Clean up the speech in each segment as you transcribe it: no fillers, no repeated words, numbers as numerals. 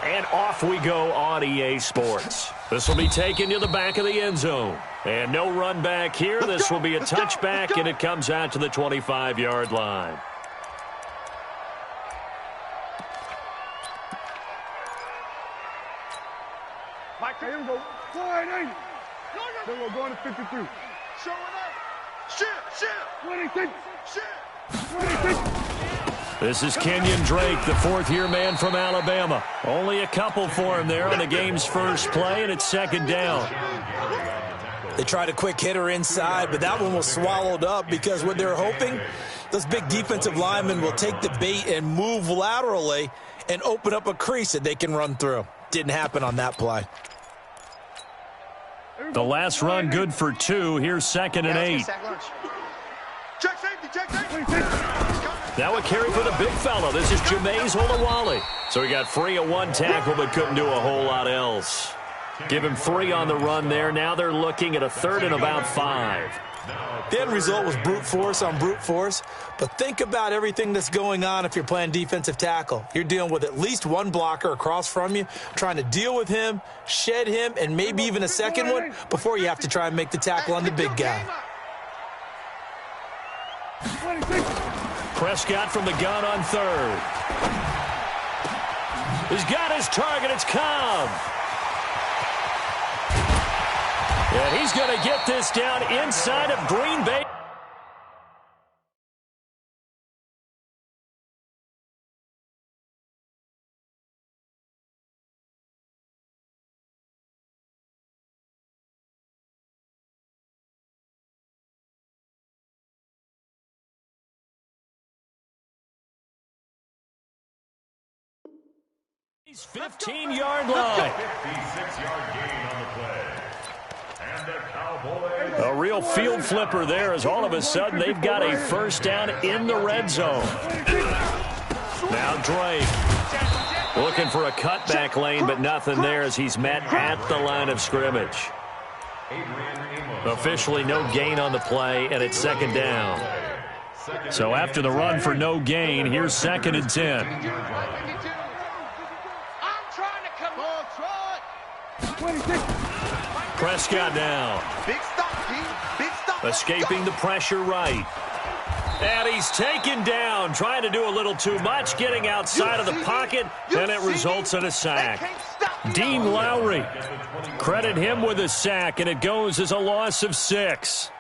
And off we go on EA Sports. This will be taken to the back of the end zone. And no run back here. This will be a touchback, and it comes out to the 25-yard line. Here we go. 480. Then we're going to 53. Showing up. Shit. 26. Shit. 26. This is Kenyon Drake, the fourth-year man from Alabama. Only a couple for him there on the game's first play, and it's second down. They tried a quick hitter inside, but that one was swallowed up because what they're hoping, those big defensive linemen will take the bait and move laterally and open up a crease that they can run through. Didn't happen on that play. The last run good for 2. Here's 2nd and 8. Check safety. Now a carry for the big fella. This is Jameis Olawale. So he got free of one tackle but couldn't do a whole lot else. Give him 3 on the run there. Now they're looking at a 3rd and about 5. The end result was brute force on brute force, but think about everything that's going on if you're playing defensive tackle. You're dealing with at least one blocker across from you, trying to deal with him, shed him, and maybe even a second one before you have to try and make the tackle on the big guy. Prescott from the gun on 3rd. He's got his target. It's Cobb. And he's going to get this down inside of Green Bay. He's 15-yard line. 56-yard gain on the play. And the Cowboys. A real field flipper there as all of a sudden they've got a first down in the red zone. Now Drake looking for a cutback lane, but nothing there as he's met at the line of scrimmage. Officially no gain on the play, and it's 2nd down. So after the run for no gain, here's 2nd and 10. Prescott down. Big stop. Escaping the pressure right. And he's taken down, trying to do a little too much, getting outside of the pocket, and it results in a sack. Dean Lowry, credit him with a sack, and it goes as a loss of 6.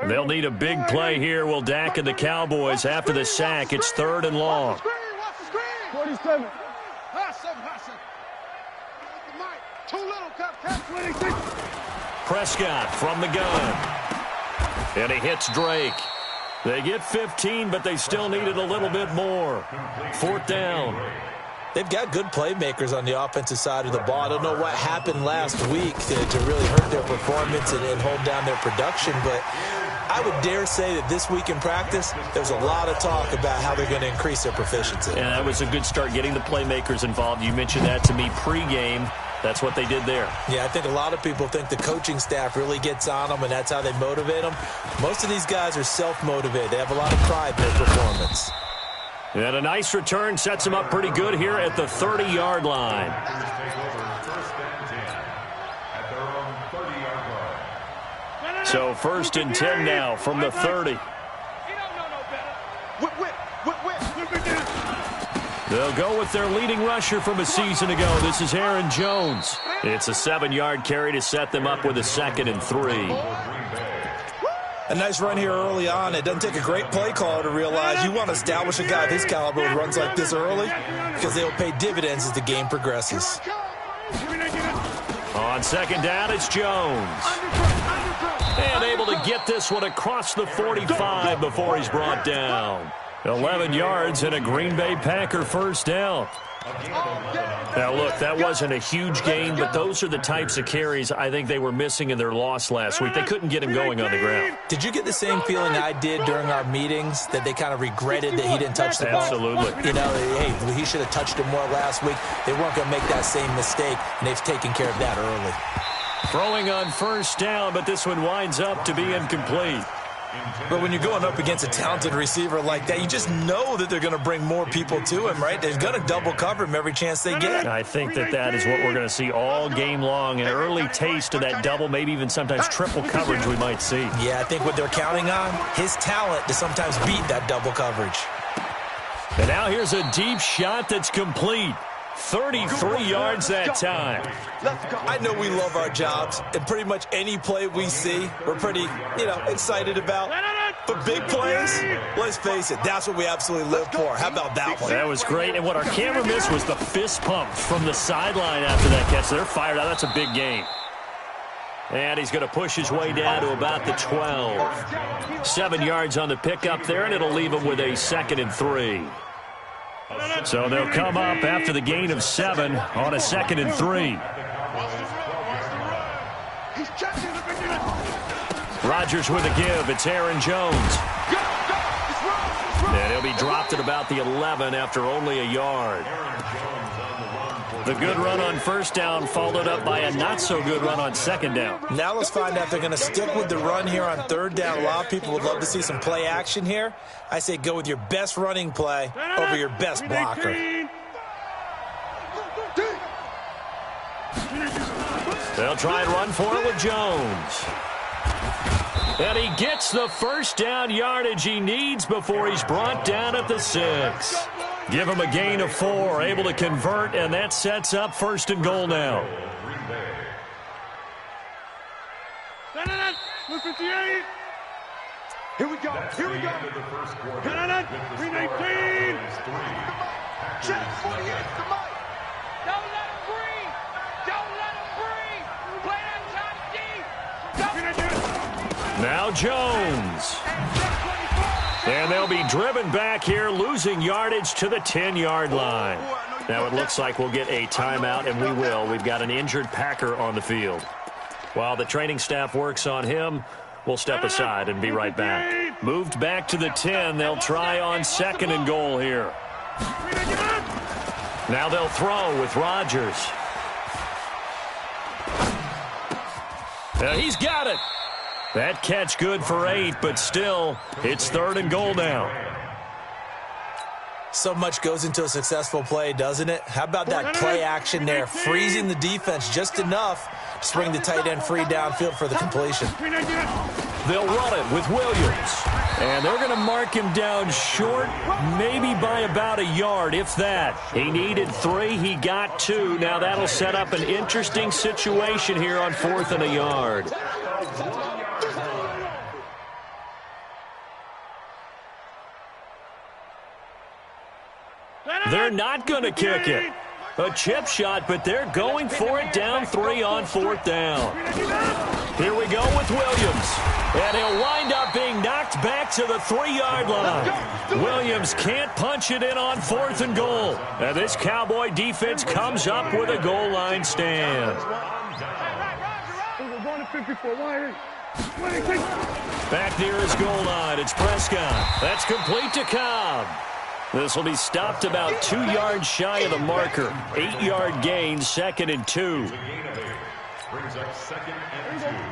They'll need a big play here, will Dak and the Cowboys. After the sack, it's 3rd and long. 47. Prescott from the gun. And he hits Drake. They get 15, but they still needed a little bit more. 4th down. They've got good playmakers on the offensive side of the ball. I don't know what happened last week to really hurt their performance and hold down their production, but I would dare say that this week in practice, there's a lot of talk about how they're going to increase their proficiency. And that was a good start, getting the playmakers involved. You mentioned that to me pregame. That's what they did there. Yeah, I think a lot of people think the coaching staff really gets on them, and that's how they motivate them. Most of these guys are self-motivated. They have a lot of pride in their performance. And a nice return sets him up pretty good here at the 30-yard line. So 1st and 10 now from the 30. They'll go with their leading rusher from a season ago. This is Aaron Jones. It's a 7-yard carry to set them up with a 2nd and 3. A nice run here early on. It doesn't take a great play caller to realize you want to establish a guy of his caliber who runs like this early because they'll pay dividends as the game progresses. On 2nd down, it's Jones. And able to get this one across the 45 before he's brought down. 11 yards and a Green Bay Packer first down. Now, look, that wasn't a huge gain, but those are the types of carries I think they were missing in their loss last week. They couldn't get him going on the ground. Did you get the same feeling I did during our meetings, that they kind of regretted that he didn't touch the ball? Absolutely. You know, hey, he should have touched it more last week. They weren't going to make that same mistake, and they've taken care of that early. Throwing on first down, but this one winds up to be incomplete. But when you're going up against a talented receiver like that, you just know that they're going to bring more people to him, right? They're going to double cover him every chance they get. I think that is what we're going to see all game long, an early taste of that double, maybe even sometimes triple coverage we might see. Yeah, I think what they're counting on, his talent to sometimes beat that double coverage. And now here's a deep shot that's complete. 33 yards that time. I know we love our jobs, and pretty much any play we see, we're pretty, excited about. But big plays, let's face it, that's what we absolutely live for. How about that one? That was great, and what our camera missed was the fist pump from the sideline after that catch. They're fired out. That's a big game. And he's going to push his way down to about the 12. 7 yards on the pickup there, and it'll leave him with a 2nd and 3. So they'll come up after the gain of 7 on a 2nd and 3. Rodgers with a give. It's Aaron Jones. And he'll be dropped at about the 11 after only a yard. The good run on first down followed up by a not-so-good run on second down. Now let's find out if they're going to stick with the run here on third down. A lot of people would love to see some play action here. I say go with your best running play over your best blocker. They'll try and run for it with Jones. And he gets the first down yardage he needs before he's brought down at the 6. Give him a gain of 4, able to convert, and that sets up 1st and goal now. 58. Here we go. 319. Check 48. Don't let him breathe. Don't let him breathe. Play that time deep. Now Jones. And they'll be driven back here, losing yardage to the 10-yard line. Now it looks like we'll get a timeout, and we will. We've got an injured Packer on the field. While the training staff works on him, we'll step aside and be right back. Moved back to the 10. They'll try on 2nd and goal here. Now they'll throw with Rodgers. He's got it. That catch good for 8, but still, it's 3rd and goal now. So much goes into a successful play, doesn't it? How about that play action there, freezing the defense just enough to bring the tight end free downfield for the completion. They'll run it with Williams. And they're going to mark him down short, maybe by about a yard, if that. He needed 3. He got 2. Now that'll set up an interesting situation here on 4th and a yard. They're not going to kick it. A chip shot, but they're going for it down 3 on 4th down. Here we go with Williams. And he'll wind up being knocked back to the 3-yard line. Williams can't punch it in on 4th and goal. And this Cowboy defense comes up with a goal line stand. Back near his goal line, it's Prescott. That's complete to Cobb. This will be stopped about 2 yards shy of the marker. 8-yard gain, 2nd and 2.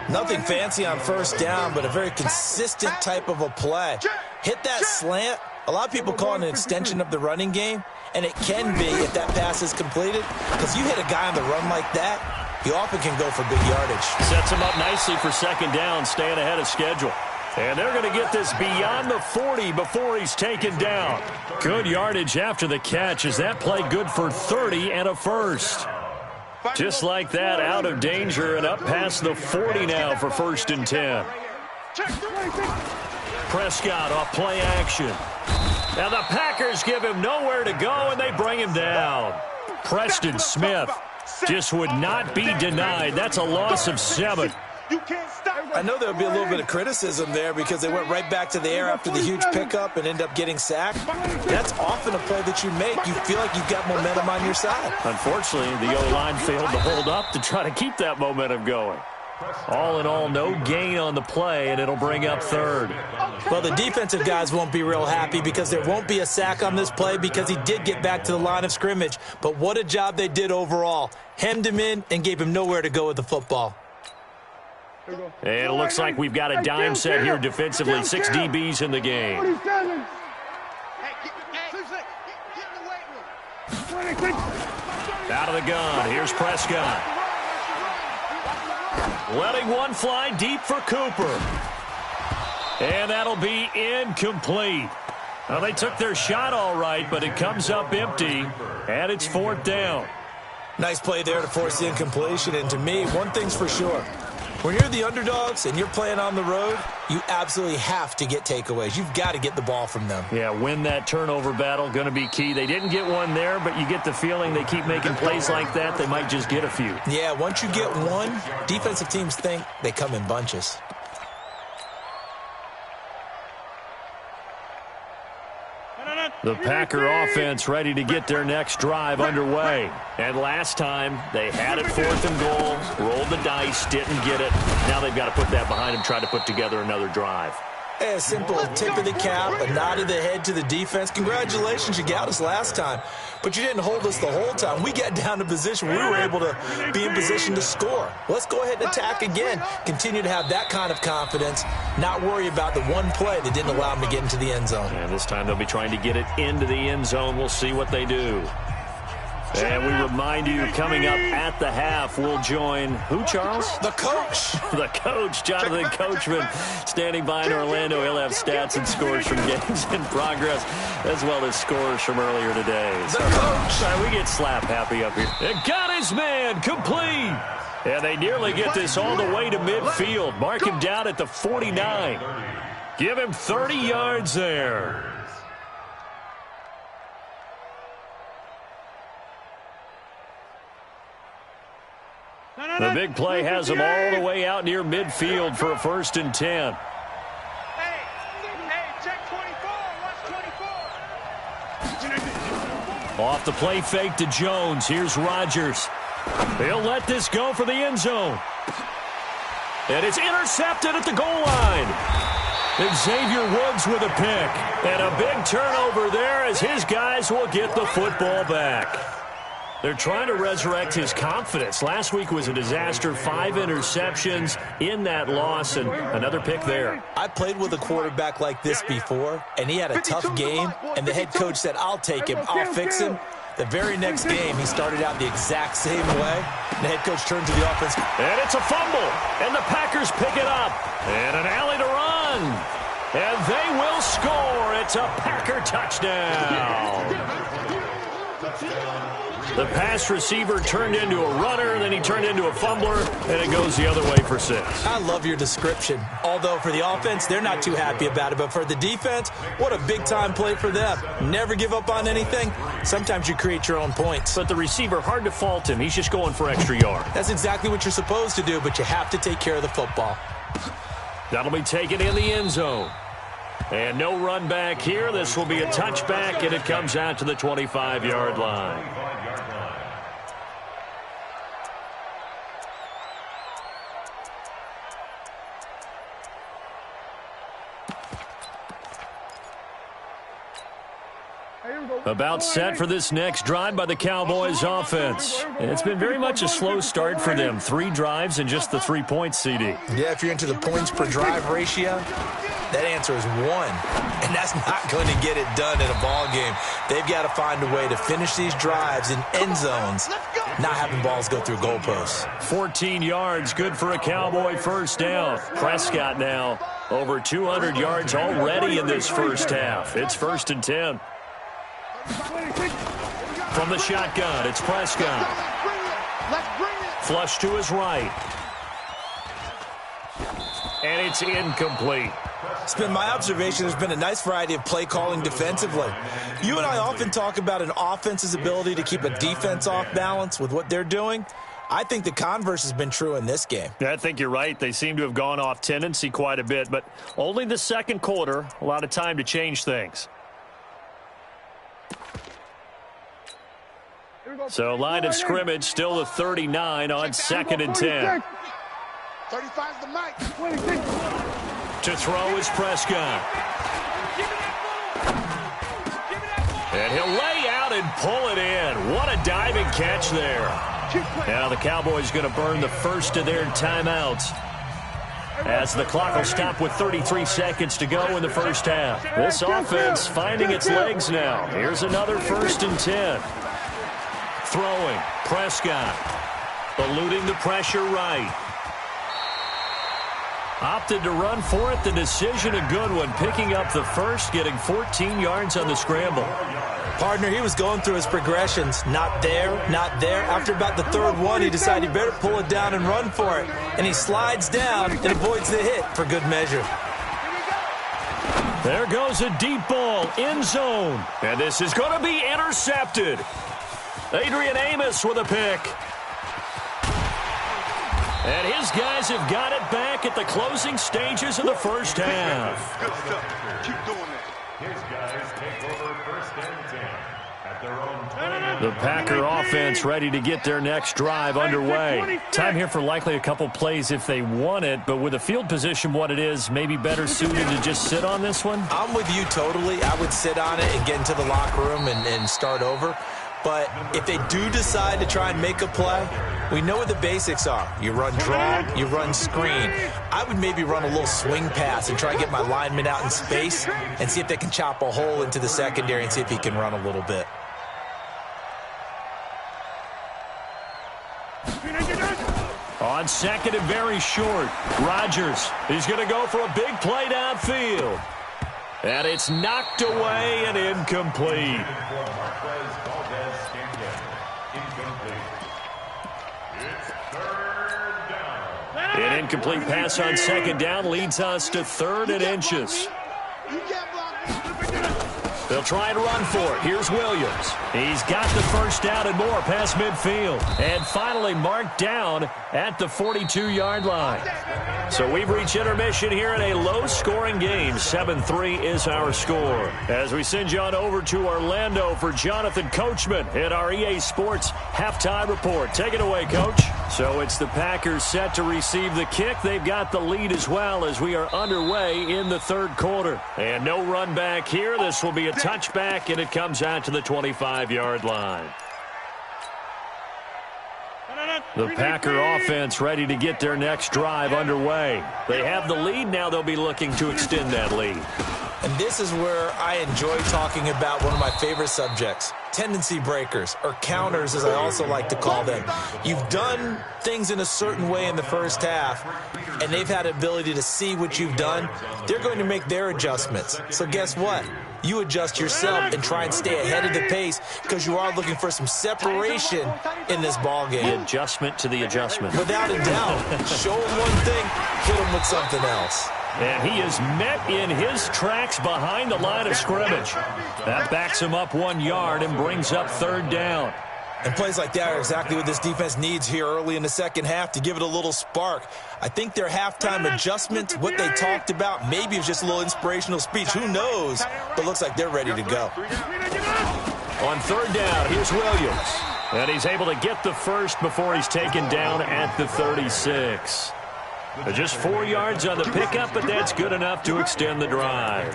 Nothing fancy on first down, but a very consistent type of a play. Hit that slant. A lot of people call it an extension of the running game, and it can be if that pass is completed, because you hit a guy on the run like that, you often can go for big yardage. Sets him up nicely for 2nd down, staying ahead of schedule. And they're going to get this beyond the 40 before he's taken down. Good yardage after the catch. Is that play good for 30 and a 1st? Just like that, out of danger and up past the 40 now for 1st and 10. Prescott off play action. Now the Packers give him nowhere to go, and they bring him down. Preston Smith just would not be denied. That's a loss of 7. I know there would be a little bit of criticism there because they went right back to the air after the huge pickup and end up getting sacked. That's often a play that you make. You feel like you've got momentum on your side. Unfortunately, the O-line failed to hold up to try to keep that momentum going. All in all, no gain on the play, and it'll bring up 3rd. Well, the defensive guys won't be real happy because there won't be a sack on this play because he did get back to the line of scrimmage. But what a job they did overall. Hemmed him in and gave him nowhere to go with the football. And it looks like we've got a dime set here defensively. 6 DBs in the game. 47. Out of the gun. Here's Prescott. Letting one fly deep for Cooper. And that'll be incomplete. Well, they took their shot all right, but it comes up empty, and it's 4th down. Nice play there to force the incompletion. And to me, one thing's for sure. When you're the underdogs and you're playing on the road, you absolutely have to get takeaways. You've got to get the ball from them. Yeah, win that turnover battle, going to be key. They didn't get one there, but you get the feeling they keep making plays like that, they might just get a few. Yeah, once you get one, defensive teams think they come in bunches. The Packer offense ready to get their next drive underway. And last time, they had it 4th and goal, rolled the dice, didn't get it. Now they've got to put that behind them, try to put together another drive. A simple tip of the cap, a nod of the head to the defense. Congratulations, you got us last time. But you didn't hold us the whole time. We got down to position. We were able to be in position to score. Let's go ahead and attack again. Continue to have that kind of confidence. Not worry about the one play that didn't allow them to get into the end zone. And this time they'll be trying to get it into the end zone. We'll see what they do. And we remind you, coming up at the half, we'll join who, Charles? The coach. The coach, Jonathan Coachman, standing by in Orlando. He'll have stats and scores from games in progress, as well as scores from earlier today. The coach. Sorry, we get slap happy up here. It got his man complete. And they nearly get this all the way to midfield. Mark him down at the 49. Give him 30 yards there. The big play has them all the way out near midfield for a 1st and 10. Hey, check 24. Watch 24. Off the play fake to Jones. Here's Rodgers. He'll let this go for the end zone. And it's intercepted at the goal line. Xavier Woods with a pick. And a big turnover there as his guys will get the football back. They're trying to resurrect his confidence. Last week was a disaster. 5 interceptions in that loss, and another pick there. I played with a quarterback like this before, and he had a tough game, and the head coach said, I'll take him, I'll fix him. The very next game, he started out the exact same way. The head coach turned to the offense. And it's a fumble, and the Packers pick it up. And an alley to run. And they will score. It's a Packer touchdown. The pass receiver turned into a runner, then he turned into a fumbler, and it goes the other way for 6. I love your description. Although for the offense, they're not too happy about it. But for the defense, what a big-time play for them. Never give up on anything. Sometimes you create your own points. But the receiver, hard to fault him. He's just going for extra yard. That's exactly what you're supposed to do, but you have to take care of the football. That'll be taken in the end zone. And no run back here. This will be a touchback, and it comes out to the 25-yard line. About set for this next drive by the Cowboys offense. And it's been very much a slow start for them. 3 drives and just the 3 points, CD. Yeah, if you're into the points per drive ratio, that answer is 1. And that's not going to get it done in a ball game. They've got to find a way to finish these drives in end zones, not having balls go through goalposts. 14 yards, good for a Cowboy first down. Prescott now over 200 yards already in this first half. It's 1st and 10. From the shotgun, it's Prescott. Flush to his right. And it's incomplete. It's been my observation there's been a nice variety of play calling defensively. You and I often talk about an offense's ability to keep a defense off balance with what they're doing. I think the converse has been true in this game. I think you're right. They seem to have gone off tendency quite a bit, but only the second quarter, a lot of time to change things. So line of scrimmage still the 39 on 2nd and 10. 35's the mic. To throw is Prescott. And he'll lay out and pull it in. What a diving catch there. Now the Cowboys going to burn the first of their timeouts. as the clock will stop with 33 seconds to go in the first half. This offense finding its legs now. Here's another 1st and 10. Throwing, Prescott. Eluding the pressure right. Opted to run for it. The decision a good one. Picking up the first, getting 14 yards on the scramble. Partner, he was going through his progressions. Not there, not there. After about the 3rd one, he decided he better pull it down and run for it. And he slides down and avoids the hit for good measure. There goes a deep ball, end zone. And this is going to be intercepted. Adrian Amos with a pick. And his guys have got it back at the closing stages of the first half. Good stuff. Keep doing that. His guys take over 1st and 10 at their own 20. The Packer offense ready to get their next drive underway. Time here for likely a couple plays if they want it, but with the field position what it is, maybe better suited to just sit on this one? I'm with you totally. I would sit on it and get into the locker room and start over. But if they do decide to try and make a play, we know what the basics are. You run draw, you run screen. I would maybe run a little swing pass and try to get my lineman out in space and see if they can chop a hole into the secondary and see if he can run a little bit. On 2nd and very short, Rodgers is going to go for a big play downfield. And it's knocked away and incomplete. An incomplete pass on 2nd down leads us to 3rd and inches. They'll try and run for it. Here's Williams. He's got the first down and more past midfield. And finally marked down at the 42-yard line. So we've reached intermission here in a low-scoring game. 7-3 is our score. As we send you on over to Orlando for Jonathan Coachman in our EA Sports halftime report. Take it away, Coach. So it's the Packers set to receive the kick. They've got the lead as well as we are underway in the 3rd quarter. And no run back here. This will be a touchback, and it comes out to the 25-yard line. The Packer offense ready to get their next drive underway. They have the lead. Now they'll be looking to extend that lead. And this is where I enjoy talking about one of my favorite subjects, tendency breakers, or counters as I also like to call them. You've done things in a certain way in the first half, and they've had the ability to see what you've done. They're going to make their adjustments. So guess what? You adjust yourself and try and stay ahead of the pace because you are looking for some separation in this ball game. The adjustment to the adjustment. Without a doubt. Show him one thing, hit him with something else. And he is met in his tracks behind the line of scrimmage. That backs him up 1 yard and brings up 3rd down. And plays like that are exactly what this defense needs here early in the second half to give it a little spark. I think their halftime adjustment, what they talked about, maybe it was just a little inspirational speech. Who knows? But looks like they're ready to go. On 3rd down, here's Williams. And he's able to get the first before he's taken down at the 36. Just 4 yards on the pickup, but that's good enough to extend the drive.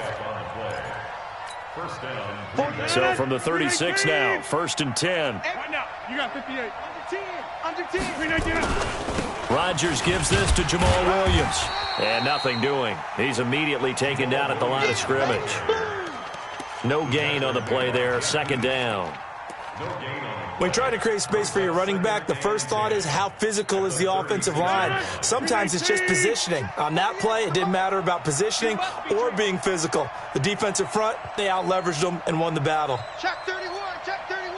So from the 36 now, 1st and 10. You got 58. Under 10. Rodgers gives this to Jamal Williams. And nothing doing. He's immediately taken down at the line of scrimmage. No gain on the play there, 2nd down. When trying to create space for your running back, the first thought is how physical is the offensive line. Sometimes it's just positioning. On that play, it didn't matter about positioning or being physical. The defensive front, they out-leveraged them and won the battle. Check 31, check 31.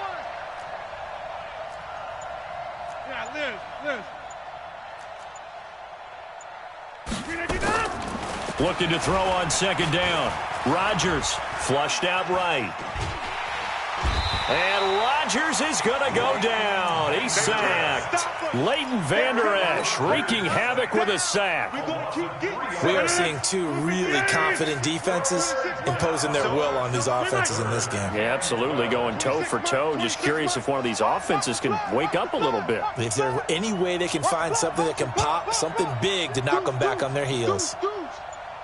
Yeah, Liz. Looking to throw on 2nd down. Rodgers flushed out right. And Rodgers is going to go down. He's sacked. Leighton Vander Esch wreaking havoc with a sack. We are seeing two really confident defenses imposing their will on these offenses in this game. Yeah, absolutely, going toe for toe. Just curious if one of these offenses can wake up a little bit. If there's any way they can find something that can pop, something big to knock them back on their heels.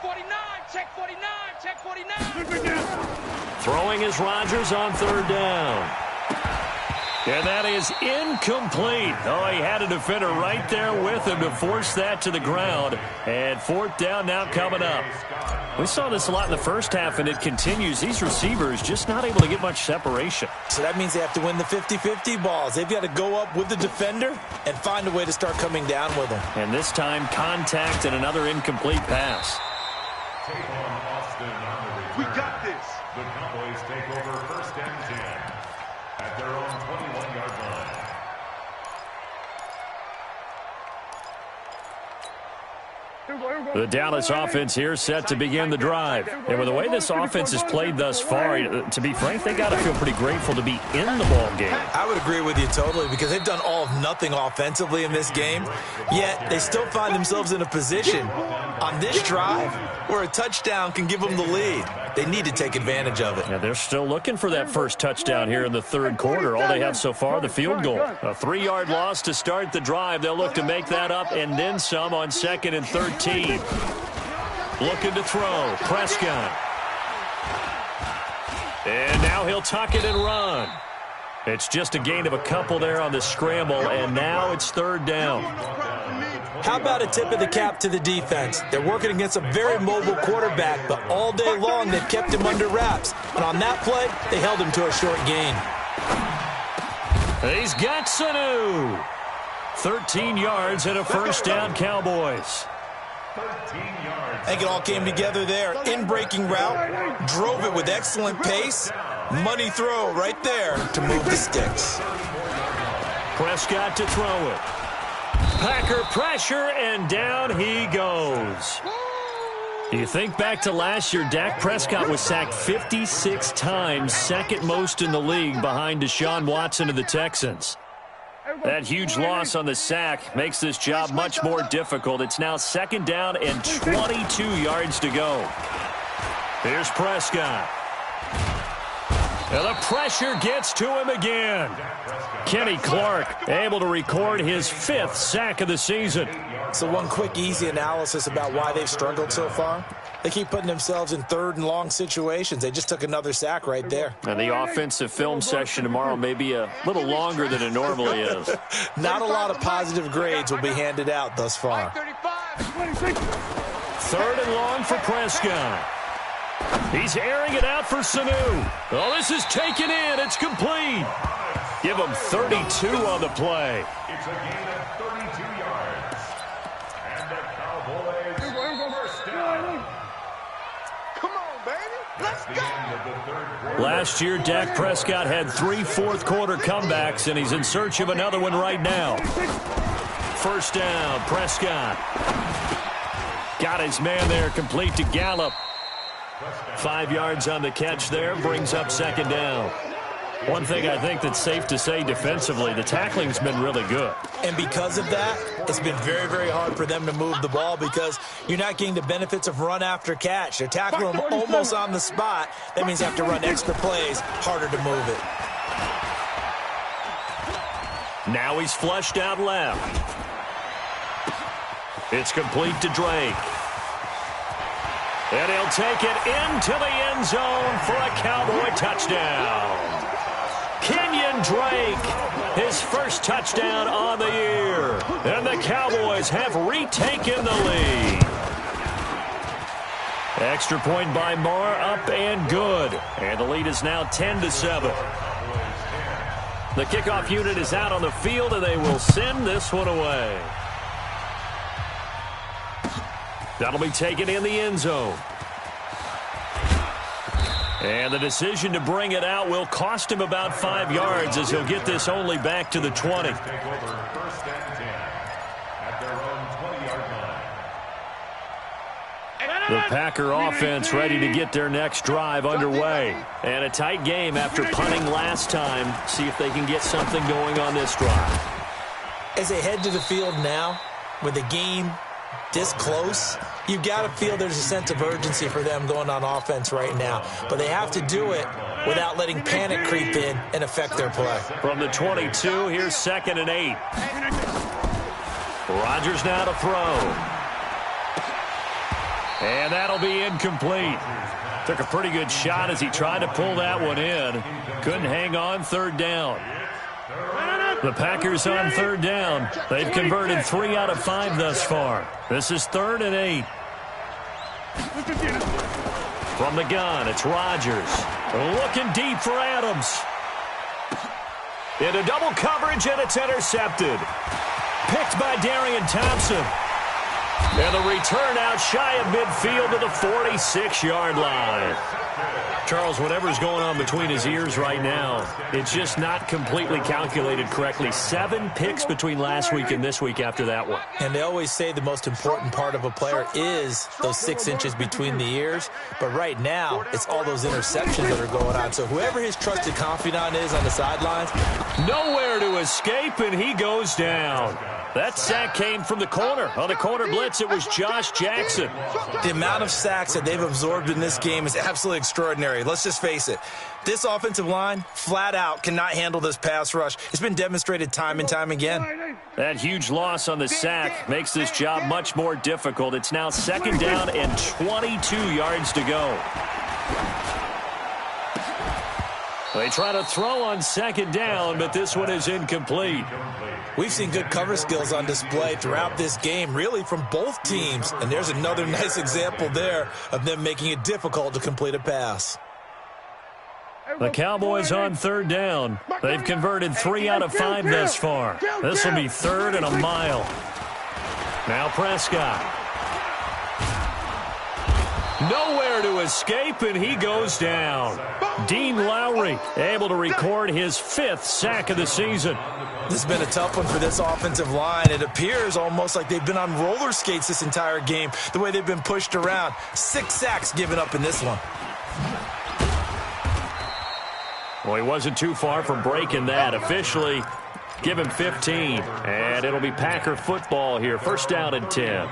49, check 49, check 49. Throwing is Rodgers on 3rd down. And that is incomplete. Oh, he had a defender right there with him to force that to the ground. And fourth down now coming up. We saw this a lot in the first half, and it continues. These receivers just not able to get much separation. So that means they have to win the 50-50 balls. They've got to go up with the defender and find a way to start coming down with him. And this time, contact and another incomplete pass. We got this. The Cowboys take over first and 10 at their own 21-yard line. The Dallas offense here set to begin the drive. And with the way this offense has played thus far, to be frank, they got to feel pretty grateful to be in the ball game. I would agree with you totally because they've done all of nothing offensively in this game, yet they still find themselves in a position on this drive where a touchdown can give them the lead. They need to take advantage of it. Yeah, they're still looking for that first touchdown here in the third quarter. All they have so far, the field goal. A 3-yard loss to start the drive. They'll look to make that up and then some on 2nd and 13. Looking to throw. Prescott. And now he'll tuck it and run. It's just a gain of a couple there on the scramble, and now it's third down. How about a tip of the cap to the defense? They're working against a very mobile quarterback, but all day long they've kept him under wraps. And on that play, they held him to a short gain. He's got Sanu. 13 yards and a first down, Cowboys. 13 yards. I think it all came together there. In-breaking route, drove it with excellent pace. Money throw right there to move the sticks. Prescott to throw it. Packer pressure, and down he goes. You think back to last year, Dak Prescott was sacked 56 times, second most in the league behind Deshaun Watson of the Texans. That huge loss on the sack makes this job much more difficult. It's now second down and 22 yards to go. Here's Prescott. And the pressure gets to him again. Kenny Clark able to record his 5th sack of the season. So one quick, easy analysis about why they've struggled so far. They keep putting themselves in third and long situations. They just took another sack right there. And the offensive film session tomorrow may be a little longer than it normally is. Not a lot of positive grades will be handed out thus far. 3rd and long for Prescott. He's airing it out for Sanu. Oh, this is taken in. It's complete. Give him 32 on the play. It's a gain of 32 yards. And the Cowboys first down. Come on, baby. Let's The go. end of the third quarter. Last year, Dak Prescott had 3 fourth-quarter comebacks, and he's in search of another one right now. First down, Prescott. Got his man there, complete to Gallup. 5 yards on the catch there, brings up second down. One thing I think that's safe to say defensively, the tackling's been really good. And because of that, it's been very, very hard for them to move the ball because you're not getting the benefits of run after catch. They're tackling them almost on the spot. That means they have to run extra plays, harder to move it. Now he's flushed out left. It's complete to Drake. And he'll take it into the end zone for a Cowboy touchdown. Kenyon Drake, his first touchdown on the year. And the Cowboys have retaken the lead. Extra point by Marr, up and good. And the lead is now 10-7. The kickoff unit is out on the field, and they will send this one away. That'll be taken in the end zone. And the decision to bring it out will cost him about 5 yards as he'll get this only back to the 20. Take over first and 10 at their own 20-yard line. The Packer offense ready to get their next drive underway. And a tight game after punting last time. See if they can get something going on this drive. As they head to the field now, with the game this close, you've got to feel there's a sense of urgency for them going on offense right now. But they have to do it without letting panic creep in and affect their play. From the 22, here's 2nd and 8. Rodgers now to throw. And that'll be incomplete. Took a pretty good shot as he tried to pull that one in. Couldn't hang on, third down. The Packers on third down. They've converted 3 out of 5 thus far. This is 3rd and 8. From the gun, it's Rodgers. Looking deep for Adams. Into double coverage, and it's intercepted. Picked by Darian Thompson. And the return out shy of midfield to the 46-yard line. Charles, whatever's going on between his ears right now, it's just not completely calculated correctly. 7 picks between last week and this week after that one. And they always say the most important part of a player is those 6 inches between the ears. But right now, it's all those interceptions that are going on. So whoever his trusted confidant is on the sidelines. Nowhere to escape, and he goes down. That sack came from the corner. On the corner blitz, it was Josh Jackson. The amount of sacks that they've absorbed in this game is absolutely extraordinary. Let's just face it. This offensive line, flat out, cannot handle this pass rush. It's been demonstrated time and time again. That huge loss on the sack makes this job much more difficult. It's now 2nd down and 22 yards to go. They try to throw on 2nd down, but this one is incomplete. We've seen good cover skills on display throughout this game, really from both teams. And there's another nice example there of them making it difficult to complete a pass. The Cowboys on 3rd down. They've converted 3 out of 5 thus far. This will be 3rd and a mile. Now Prescott. Nowhere to escape, and he goes down. Dean Lowry able to record his 5th sack of the season. This has been a tough one for this offensive line. It appears almost like they've been on roller skates this entire game, the way they've been pushed around. 6 sacks given up in this one. Well, he wasn't too far from breaking that. Officially, give him 15. And it'll be Packer football here. 1st down and 10.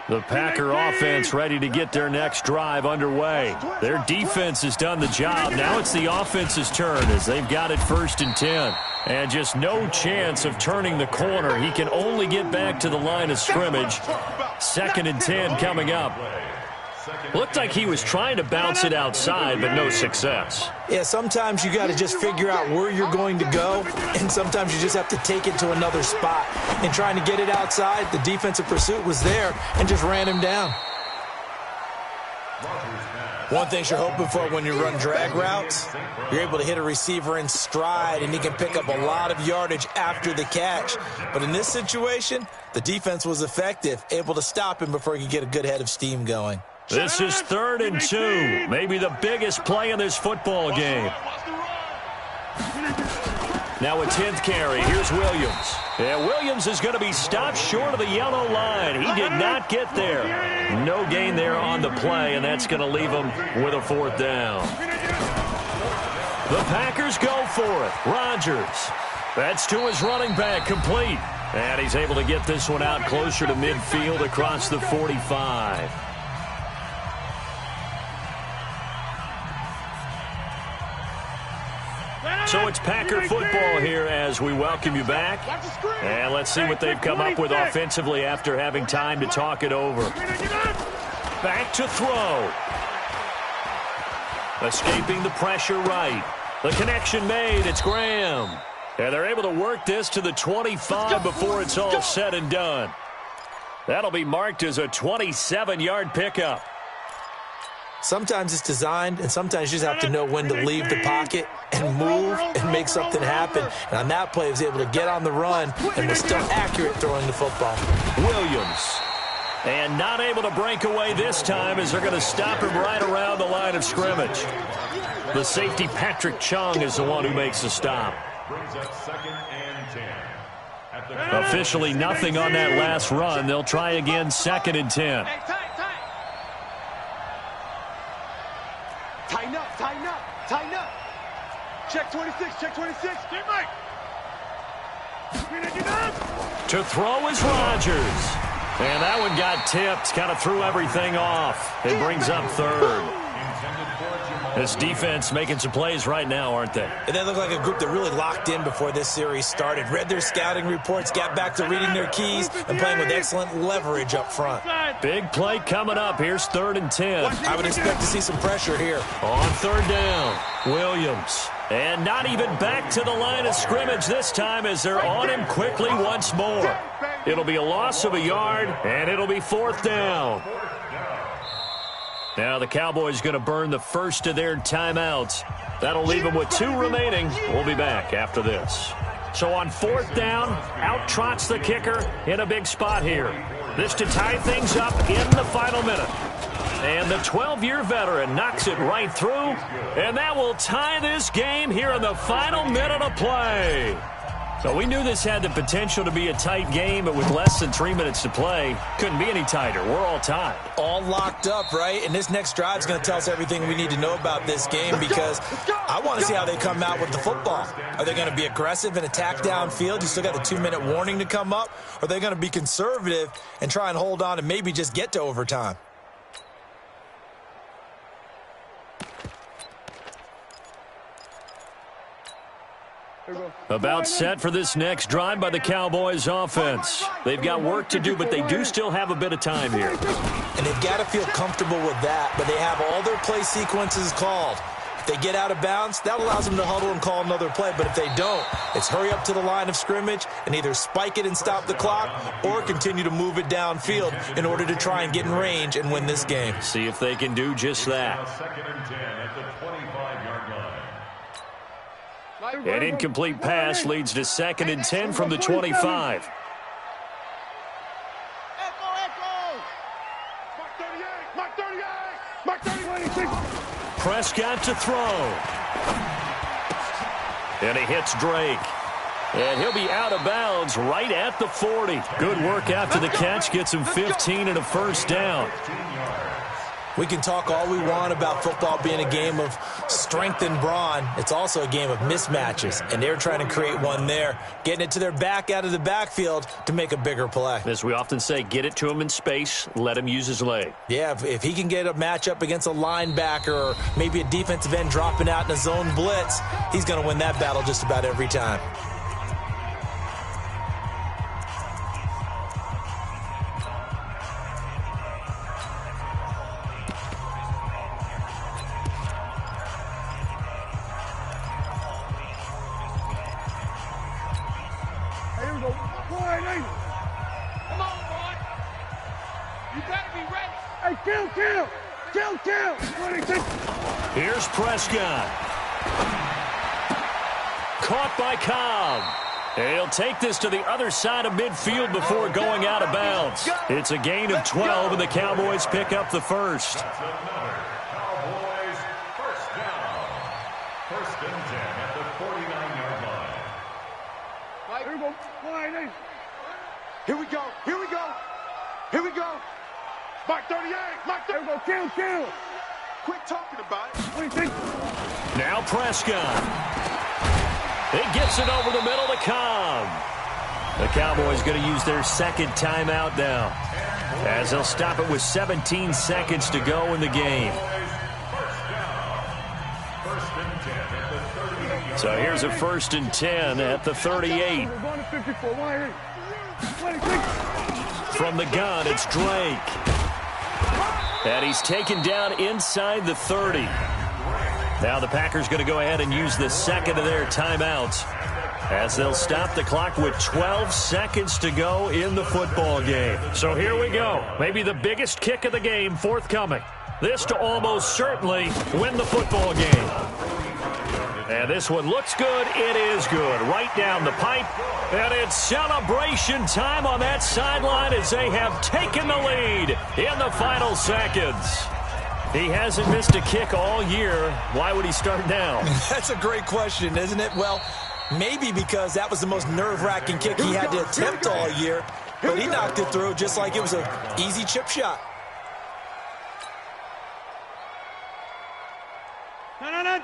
The Packer offense ready to get their next drive underway. Their defense has done the job. Now it's the offense's turn as they've got it 1st and 10. And just no chance of turning the corner. He can only get back to the line of scrimmage. 2nd and 10 coming up. Looked like he was trying to bounce it outside, but no success. Yeah, sometimes you got to just figure out where you're going to go, and sometimes you just have to take it to another spot. And trying to get it outside, the defensive pursuit was there and just ran him down. One thing you're hoping for when you run drag routes, you're able to hit a receiver in stride, and he can pick up a lot of yardage after the catch. But in this situation, the defense was effective, able to stop him before he could get a good head of steam going. This is 3rd and 2, maybe the biggest play in this football game. Now a 10th carry. Here's Williams. Yeah, Williams is going to be stopped short of the yellow line. He did not get there. No gain there on the play, and that's going to leave him with a 4th down. The Packers go for it. Rodgers. That's to his running back, complete. And he's able to get this one out closer to midfield across the 45. So it's Packer football here as we welcome you back. And let's see what they've come up with offensively after having time to talk it over. Back to throw. Escaping the pressure right. The connection made. It's Graham. And they're able to work this to the 25 before it's all said and done. That'll be marked as a 27-yard pickup. Sometimes it's designed, and sometimes you just have to know when to leave the pocket and move and make something happen. And on that play, he was able to get on the run and was still accurate throwing the football. Williams. And not able to break away this time as they're going to stop him right around the line of scrimmage. The safety, Patrick Chung, is the one who makes the stop. Officially nothing on that last run. They'll try again, 2nd and 10. Tighten up, tighten up, tighten up. Check 26, check 26. Get Mike. To throw is Rodgers. And that one got tipped, kind of threw everything off. It brings up 3rd. This defense making some plays right now, aren't they? And they look like a group that really locked in before this series started. Read their scouting reports, got back to reading their keys, and playing with excellent leverage up front. Big play coming up. Here's 3rd and 10. I would expect to see some pressure here. On 3rd down, Williams. And not even back to the line of scrimmage this time as they're on him quickly once more. It'll be a loss of a yard, and it'll be 4th down. Now the Cowboys going to burn the first of their timeouts. That'll leave them with 2 remaining. We'll be back after this. So on 4th down, out trots the kicker in a big spot here. This to tie things up in the final minute. And the 12-year veteran knocks it right through. And that will tie this game here in the final minute of play. So we knew this had the potential to be a tight game, but with less than 3 minutes to play, couldn't be any tighter. We're all tied. All locked up, right? And this next drive is going to tell us everything we need to know about this game because I want to see how they come out with the football. Are they going to be aggressive and attack downfield? You still got the 2-minute warning to come up? Or are they going to be conservative and try and hold on and maybe just get to overtime? About set for this next drive by the Cowboys offense. They've got work to do, but they do still have a bit of time here. And they've got to feel comfortable with that, but they have all their play sequences called. If they get out of bounds, that allows them to huddle and call another play, but if they don't, it's hurry up to the line of scrimmage and either spike it and stop the clock or continue to move it downfield in order to try and get in range and win this game. See if they can do just that. 2nd and 10 at the 25-yard line. An incomplete pass leads to 2nd and 10 from the 25. Prescott to throw. And he hits Drake. And he'll be out of bounds right at the 40. Good work after the catch. Gets him 15 and a 1st down. We can talk all we want about football being a game of strength and brawn. It's also a game of mismatches, and they're trying to create one there, getting it to their back out of the backfield to make a bigger play. As we often say, get it to him in space, let him use his leg. Yeah, if he can get a matchup against a linebacker or maybe a defensive end dropping out in a zone blitz, he's going to win that battle just about every time. Come on, boy. You better be ready. Hey, kill! Here's Prescott. Caught by Cobb. He'll take this to the other side of midfield before going out of bounds. It's a gain of 12, and the Cowboys pick up the first. That's another Cowboys 1st down. 1st and 10 at the 49-yard line. Here we go. Here we go. Mark 38. Mark 38. Here we go. Kill. Quit talking about it. What do you think? Now Prescott. He gets it over the middle to Cobb. The Cowboys going to use their 2nd timeout now, as they'll stop it with 17 seconds to go in the game. 1st down. 1st and 10 at the 38. So here's a 1st and 10 at the 38. We're going to 54. What do you think? From the gun, it's Drake. And he's taken down inside the 30. Now the Packers going to go ahead and use the 2nd of their timeouts, as they'll stop the clock with 12 seconds to go in the football game. So here we go. Maybe the biggest kick of the game forthcoming. This to almost certainly win the football game. And this one looks good. It is good. Right down the pipe. And it's celebration time on that sideline as they have taken the lead in the final seconds. He hasn't missed a kick all year. Why would he start now? That's a great question, isn't it? Well, maybe because that was the most nerve-wracking kick he had to attempt all year, but he knocked it through just like it was an easy chip shot.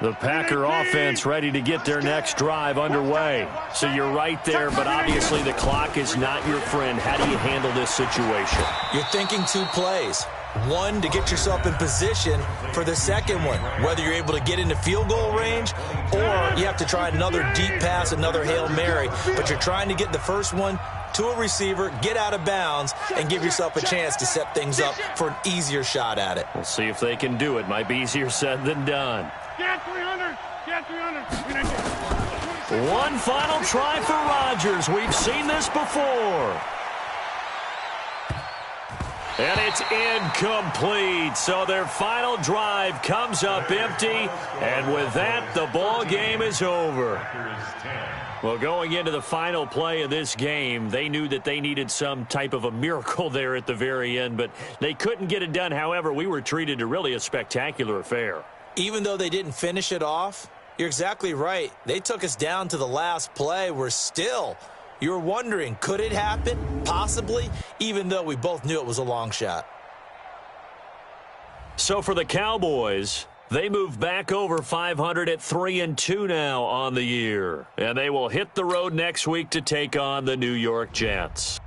The Packer offense ready to get their next drive underway. So you're right there, but obviously the clock is not your friend. How do you handle this situation? You're thinking 2 plays. One, to get yourself in position for the second one, whether you're able to get into field goal range or you have to try another deep pass, another Hail Mary, but you're trying to get the first one to a receiver, get out of bounds, and give yourself a chance to set things up for an easier shot at it. We'll see if they can do it. Might be easier said than done. Get 300. Get 300. One final try for Rodgers. We've seen this before. And it's incomplete. So their final drive comes up empty. And with that, the ball game is over. Well, going into the final play of this game, they knew that they needed some type of a miracle there at the very end, but they couldn't get it done. However, we were treated to really a spectacular affair. Even though they didn't finish it off, you're exactly right. They took us down to the last play. You're wondering, could it happen? Possibly, even though we both knew it was a long shot. So for the Cowboys, they move back over 500 at 3-2 now on the year. And they will hit the road next week to take on the New York Jets.